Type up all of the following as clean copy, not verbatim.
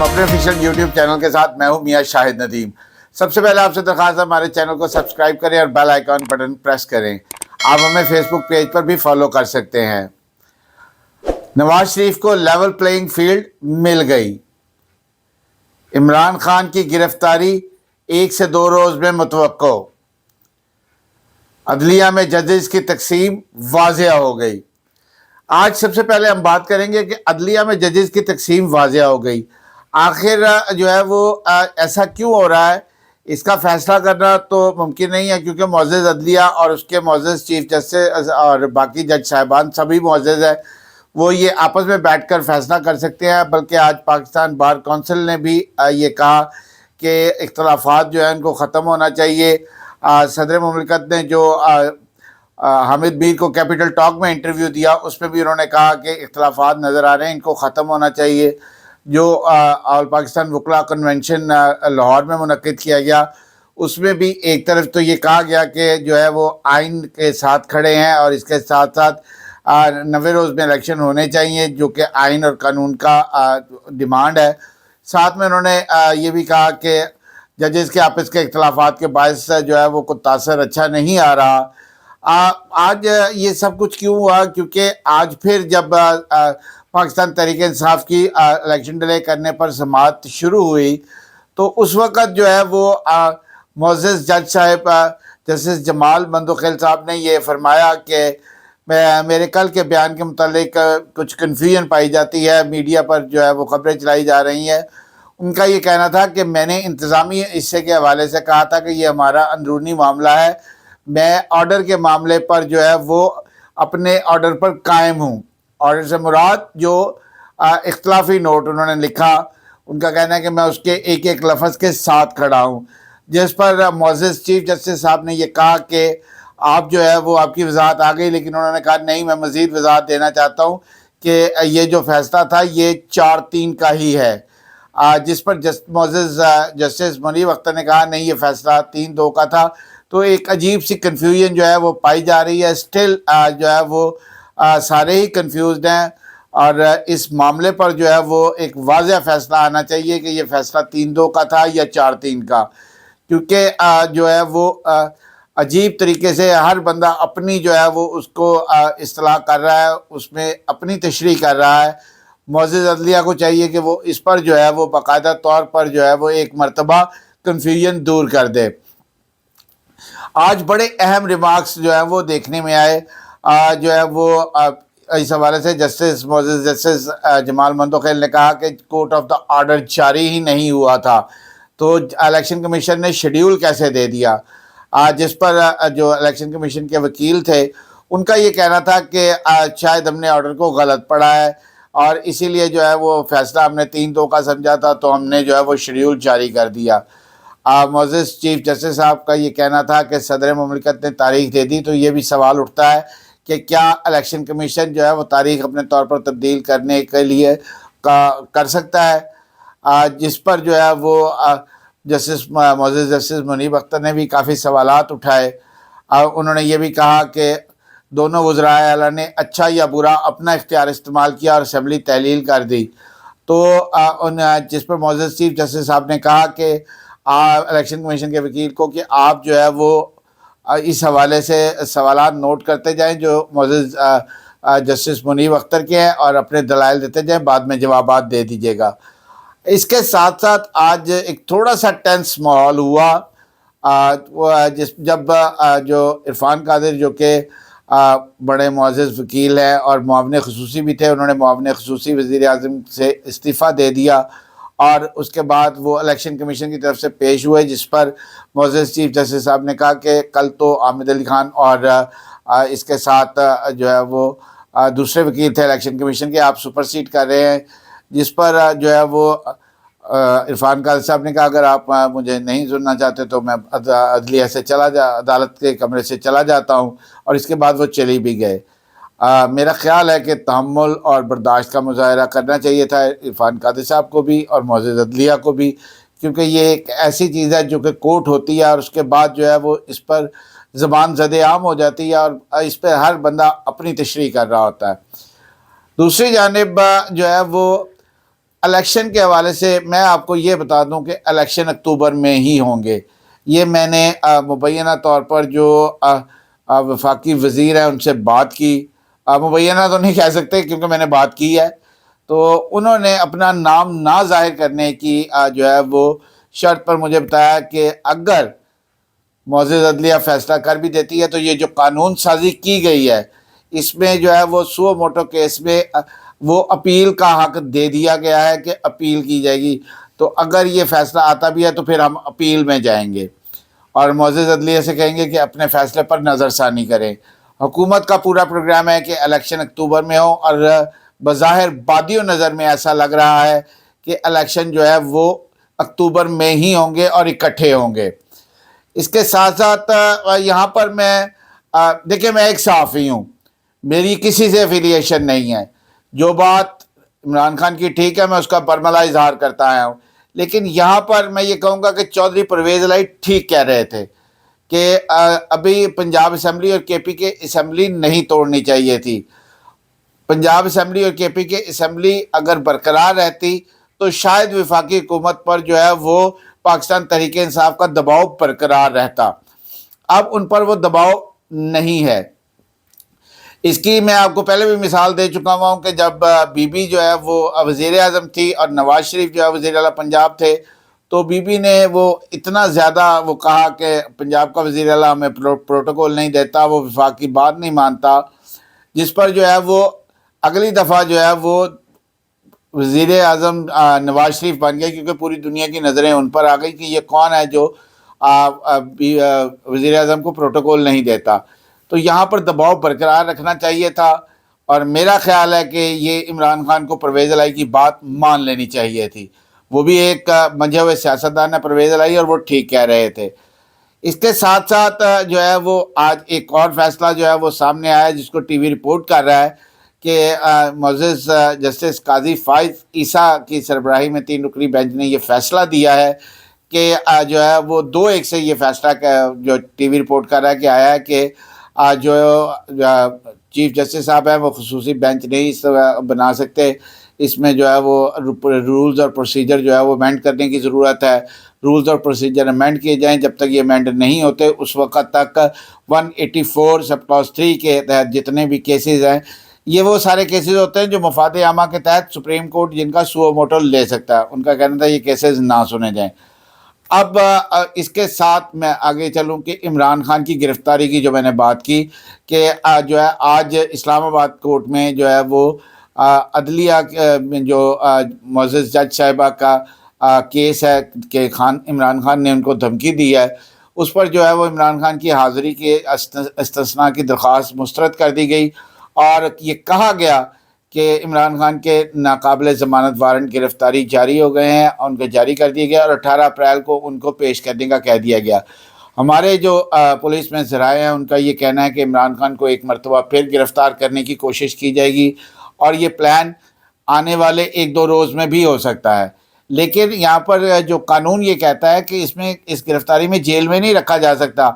हम अपने official YouTube channel के साथ। मैं हूं मियां शाहिद नदीम। सबसे पहले आपसे दरख्वास्त है हमारे चैनल को सब्सक्राइब करें और बेल आइकॉन बटन प्रेस करें। आप हमें फेसबुक पेज पर भी फॉलो कर सकते हैं। नवाज शरीफ को लेवल प्लेइंग फील्ड मिल गई। इमरान खान की गिरफ्तारी 1 से 2 रोज में मुतवक्को। अदलिया में जजेस की तकसीम वाज़ेह हो गई। आज सबसे पहले हम बात करेंगे कि अदलिया में जजेस की तकसीम वाज़ेह हो गई। आखिर जो है वो ऐसा क्यों हो रहा है, इसका फैसला करना तो मुमकिन नहीं है, क्योंकि मुअज़्ज़ज़ अदलिया और उसके मुअज़्ज़ज़ चीफ जस्टिस और बाकी जज साहिबान सभी मुअज़्ज़ज़ हैं, वो ये आपस में बैठकर फैसला कर सकते हैं। बल्कि आज पाकिस्तान बार कौंसिल ने भी ये कहा कि इख्तलाफात जो है इनको ख़त्म होना चाहिए। सदर मुमलिकत ने जो हामिद मीर को कैपिटल टॉक में इंटरव्यू दिया, उसमें भी उन्होंने कहा कि इख्तलाफात नज़र आ रहे हैं, इनको ख़त्म होना चाहिए। जो ऑल पाकिस्तान वकला कन्वेंशन लाहौर में मुनक़िद किया गया, उसमें भी एक तरफ तो ये कहा गया कि जो है वो आइन के साथ खड़े हैं और इसके साथ साथ 90 रोज़ में इलेक्शन होने चाहिए, जो कि आइन और कानून का डिमांड है। साथ में उन्होंने ये भी कहा कि जजेस के आपस के इख्तलाफात के बायस जो है वो कुछ तासर अच्छा नहीं आ रहा। आज ये सब कुछ क्यों हुआ, क्योंकि आज फिर जब पाकिस्तान तहरीक इंसाफ की इलेक्शन डिले करने पर समाअत शुरू हुई, तो उस वक़्त जो है वो मुअज़्ज़ज़ जज साहब जस्टिस जमाल मंदोखेल साहब ने ये फरमाया कि मेरे कल के बयान के मुतालिक कुछ कन्फ्यूजन पाई जाती है, मीडिया पर जो है वो खबरें चलाई जा रही हैं। उनका ये कहना था कि मैंने इंतज़ामी हिस्से के हवाले से कहा था कि ये हमारा अंदरूनी मामला है, मैं ऑर्डर के मामले पर जो है वो अपने ऑर्डर पर कायम हूँ। ऑर्डर से मुराद जो इख्तलाफी नोट उन्होंने लिखा, उनका कहना है कि मैं उसके एक एक लफ्ज़ के साथ खड़ा हूँ। जिस पर मुअज़्ज़ज़ चीफ जस्टिस साहब ने ये कहा कि आप जो है वो आपकी वजाहत आ गई, लेकिन उन्होंने कहा नहीं, मैं मज़ीद वजाहत देना चाहता हूँ कि ये जो फैसला था ये 4-3 का ही है। जिस पर मुअज़्ज़ज़ जस्टिस मुनीब अख्तर ने कहा नहीं, ये फैसला 3-2 का था। तो एक अजीब सी कन्फ्यूजन जो है वो पाई जा रही है। स्टिल जो है वो सारे ही कन्फ्यूज्ड हैं और इस मामले पर जो है वो एक वाज़ेह फ़ैसला आना चाहिए कि ये फ़ैसला 3-2 का था या 4-3 का, क्योंकि जो है वो अजीब तरीके से हर बंदा अपनी जो है वो उसको इस्तेलाह कर रहा है, उसमें अपनी तशरीह कर रहा है। मुअज़्ज़ज़ अदलिया को चाहिए कि वो इस पर जो है वो बाकायदा तौर पर जो है वो एक मरतबा कन्फ्यूजन दूर कर दे। आज बड़े अहम रिमार्क्स जो है वो देखने में आए। जो है वो इस हवाले से जस्टिस मुअज़्ज़ज़ जस्टिस जमाल मंदोखेल ने कहा कि कोर्ट ऑफ द ऑर्डर जारी ही नहीं हुआ था, तो इलेक्शन कमीशन ने शेड्यूल कैसे दे दिया। जिस पर जो इलेक्शन कमीशन के वकील थे, उनका ये कहना था कि शायद हमने ऑर्डर को गलत पढ़ा है और इसीलिए जो है वो फैसला हमने 3-2 का समझा था, तो हमने जो है वो शेड्यूल जारी कर दिया। मुअज़्ज़ज़ चीफ जस्टिस साहब का ये कहना था कि सदर मुमलिकत ने तारीख दे दी, तो ये भी सवाल उठता है कि क्या इलेक्शन कमीशन जो है वो तारीख अपने तौर पर तब्दील करने के लिए कर सकता है। जिस पर जो है वो जस्टिस मुअज़्ज़ज़ जस्टिस मुनीब अख्तर ने भी काफ़ी सवालात उठाए। उन्होंने ये भी कहा कि दोनों वज़राए आला ने अच्छा या बुरा अपना इख्तियार इस्तेमाल किया और असम्बली तहलील कर दी। तो जिस पर मुअज़्ज़ज़ चीफ जस्टिस साहब ने कहा कि इलेक्शन कमीशन के वकील को कि आप जो है वो इस हवाले से सवालात नोट करते जाएं जो मुअज़्ज़ज़ जस्टिस मुनीब अख्तर के हैं और अपने दलाइल देते जाएं, बाद में जवाबात दे दीजिएगा। इसके साथ साथ आज एक थोड़ा सा टेंस माहौल हुआ जब जो इरफान कादिर जो कि बड़े मुअज़्ज़ज़ वकील हैं और मुआविन ख़ुसूसी भी थे, उन्होंने मुआविन ख़ुसूसी वज़ीर आज़म से इस्तीफ़ा दे दिया और उसके बाद वो इलेक्शन कमीशन की तरफ से पेश हुए, जिस पर मुअज़्ज़ज़ चीफ जस्टिस साहब ने कहा कि कल तो आमिद अली खान और इसके साथ जो है वो दूसरे वकील थे इलेक्शन कमीशन के, आप सुपरसीड कर रहे हैं। जिस पर जो है वो इरफान कादिर साहब ने कहा अगर आप मुझे नहीं सुनना चाहते तो मैं अदलिया से अदालत के कमरे से चला जाता हूँ, और इसके बाद वो चली भी गए। मेरा ख़्याल है कि तहम्मुल और बर्दाश्त का मुज़ाहरा करना चाहिए था इरफान कादिर साहब को भी और मुअज़्ज़ज़ अदलिया को भी, क्योंकि ये एक ऐसी चीज़ है जो कि कोर्ट होती है और उसके बाद जो है वो इस पर ज़बान ज़द-ए-आम हो जाती है और इस पर हर बंदा अपनी तशरीह कर रहा होता है। दूसरी जानिब जो है वो الیکشن کے حوالے سے میں آپ کو یہ بتا دوں کہ الیکشن اکتوبر میں ہی ہوں گے. یہ میں نے مبینہ طور پر جو وفاقی وزیر ہیں ان سے بات کی، مبینہ تو نہیں کہہ سکتے کیونکہ میں نے بات کی ہے، تو انہوں نے اپنا نام نہ ظاہر کرنے کی جو ہے وہ شرط پر مجھے بتایا کہ اگر معزز عدلیہ فیصلہ کر بھی دیتی ہے تو یہ جو قانون سازی کی گئی ہے اس میں جو ہے وہ سو موٹو کیس میں وہ اپیل کا حق دے دیا گیا ہے کہ اپیل کی جائے گی. تو اگر یہ فیصلہ آتا بھی ہے تو پھر ہم اپیل میں جائیں گے اور معزز عدلیہ سے کہیں گے کہ اپنے فیصلے پر نظر ثانی کریں. حکومت کا پورا پروگرام ہے کہ الیکشن اکتوبر میں ہو، اور بظاہر بادی و نظر میں ایسا لگ رہا ہے کہ الیکشن جو ہے وہ اکتوبر میں ہی ہوں گے اور اکٹھے ہوں گے. اس کے ساتھ ساتھ یہاں پر میں دیکھیں، میں ایک صحافی ہوں، میری کسی سے افیلیشن نہیں ہے. جو بات عمران خان کی ٹھیک ہے، میں اس کا برملا اظہار کرتا آیا ہوں، لیکن یہاں پر میں یہ کہوں گا کہ چودھری پرویز الہی ٹھیک کہہ رہے تھے کہ ابھی پنجاب اسمبلی اور کے پی کے اسمبلی نہیں توڑنی چاہیے تھی. پنجاب اسمبلی اور کے پی کے اسمبلی اگر برقرار رہتی تو شاید وفاقی حکومت پر جو ہے وہ پاکستان تحریک انصاف کا دباؤ برقرار رہتا. اب ان پر وہ دباؤ نہیں ہے. اس کی میں آپ کو پہلے بھی مثال دے چکا ہوں کہ جب بی بی جو ہے وہ وزیر اعظم تھی اور نواز شریف جو ہے وزیر اعلیٰ پنجاب تھے، تو بی بی نے وہ اتنا زیادہ وہ کہا کہ پنجاب کا وزیر اعلیٰ ہمیں پروٹوکول نہیں دیتا، وہ وفاق کی بات نہیں مانتا، جس پر جو ہے وہ اگلی دفعہ جو ہے وہ وزیر اعظم نواز شریف بن گئے، کیونکہ پوری دنیا کی نظریں ان پر آ گئی کہ یہ کون ہے جو وزیر اعظم کو پروٹوکول نہیں دیتا. تو یہاں پر دباؤ برقرار رکھنا چاہیے تھا، اور میرا خیال ہے کہ یہ عمران خان کو پرویز الہی کی بات مان لینی چاہیے تھی. وہ بھی ایک منجھے ہوئے سیاستدان ہے پرویز الہی، اور وہ ٹھیک کہہ رہے تھے. اس کے ساتھ ساتھ جو ہے وہ آج ایک اور فیصلہ جو ہے وہ سامنے آیا جس کو ٹی وی رپورٹ کر رہا ہے کہ معزز جسٹس قاضی فائز عیسیٰ کی سربراہی میں 3 رکنی بینچ نے یہ فیصلہ دیا ہے کہ جو ہے وہ 2-1 سے یہ فیصلہ جو ٹی وی رپورٹ کر رہا ہے کہ آیا ہے کہ جو چیف جسٹس صاحب ہیں وہ خصوصی بینچ نہیں بنا سکتے. اس میں جو ہے وہ رولز اور پروسیجر جو ہے وہ امینڈ کرنے کی ضرورت ہے. رولز اور پروسیجر امینڈ کیے جائیں، جب تک یہ امینڈ نہیں ہوتے اس وقت تک 184 سب کلاس 3 کے تحت جتنے بھی کیسز ہیں، یہ وہ سارے کیسز ہوتے ہیں جو مفاد عامہ کے تحت سپریم کورٹ جن کا سو موٹو لے سکتا ہے، ان کا کہنا تھا یہ کیسز نہ سنے جائیں. اب اس کے ساتھ میں آگے چلوں کہ عمران خان کی گرفتاری کی جو میں نے بات کی کہ جو ہے آج اسلام آباد کورٹ میں جو ہے وہ عدلیہ جو معزز جج صاحبہ کا کیس ہے کہ عمران خان نے ان کو دھمکی دی ہے، اس پر جو ہے وہ عمران خان کی حاضری کے استثناء کی درخواست مسترد کر دی گئی، اور یہ کہا گیا کہ عمران خان کے ناقابل ضمانت وارنٹ گرفتاری جاری ہو گئے ہیں، ان کو جاری کر دیا گیا اور 18 اپریل کو ان کو پیش کرنے کا کہہ دیا گیا. ہمارے جو پولیس میں ذرائع ہیں ان کا یہ کہنا ہے کہ عمران خان کو ایک مرتبہ پھر گرفتار کرنے کی کوشش کی جائے گی، اور یہ پلان آنے والے 1-2 روز میں بھی ہو سکتا ہے. لیکن یہاں پر جو قانون یہ کہتا ہے کہ اس گرفتاری میں جیل میں نہیں رکھا جا سکتا،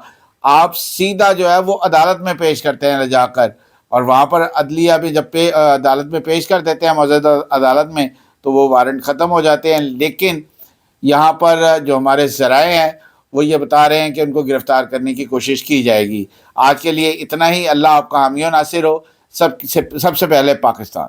آپ سیدھا جو ہے وہ عدالت میں پیش کرتے ہیں لے جا کر، اور وہاں پر عدلیہ بھی جب عدالت میں پیش کر دیتے ہیں موجودہ عدالت میں تو وہ وارنٹ ختم ہو جاتے ہیں. لیکن یہاں پر جو ہمارے ذرائع ہیں وہ یہ بتا رہے ہیں کہ ان کو گرفتار کرنے کی کوشش کی جائے گی. آج کے لیے اتنا ہی. اللہ آپ کا حامی و ناصر ہو. سب سے پہلے پاکستان.